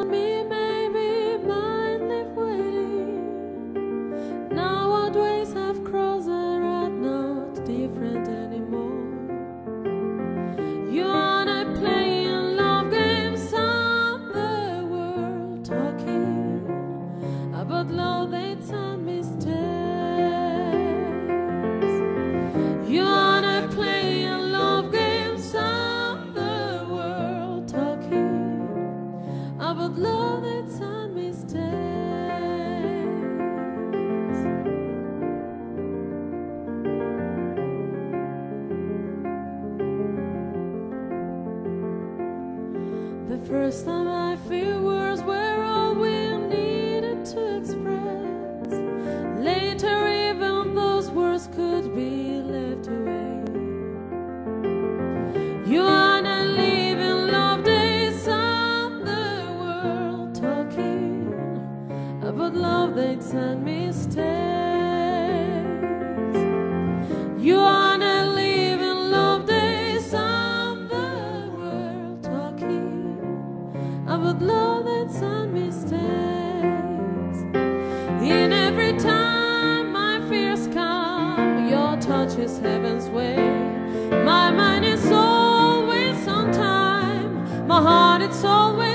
told me maybe mine live waiting. Nowadays I've crossed the road, not different anymore. You wanna play love games on the world, talking about love that's and mistakes. You wanna play love games on the world, talking about love that's and mistakes. The first time I feel words were all we needed to express. Later even those words could be left away. You wanna live in love days on the world, talking about love dates and mistakes. You wanna live in love days on the world, talking about love that's and mistakes. In every time my fears come, your touch is heaven's way. My mind is always on time, my heart is always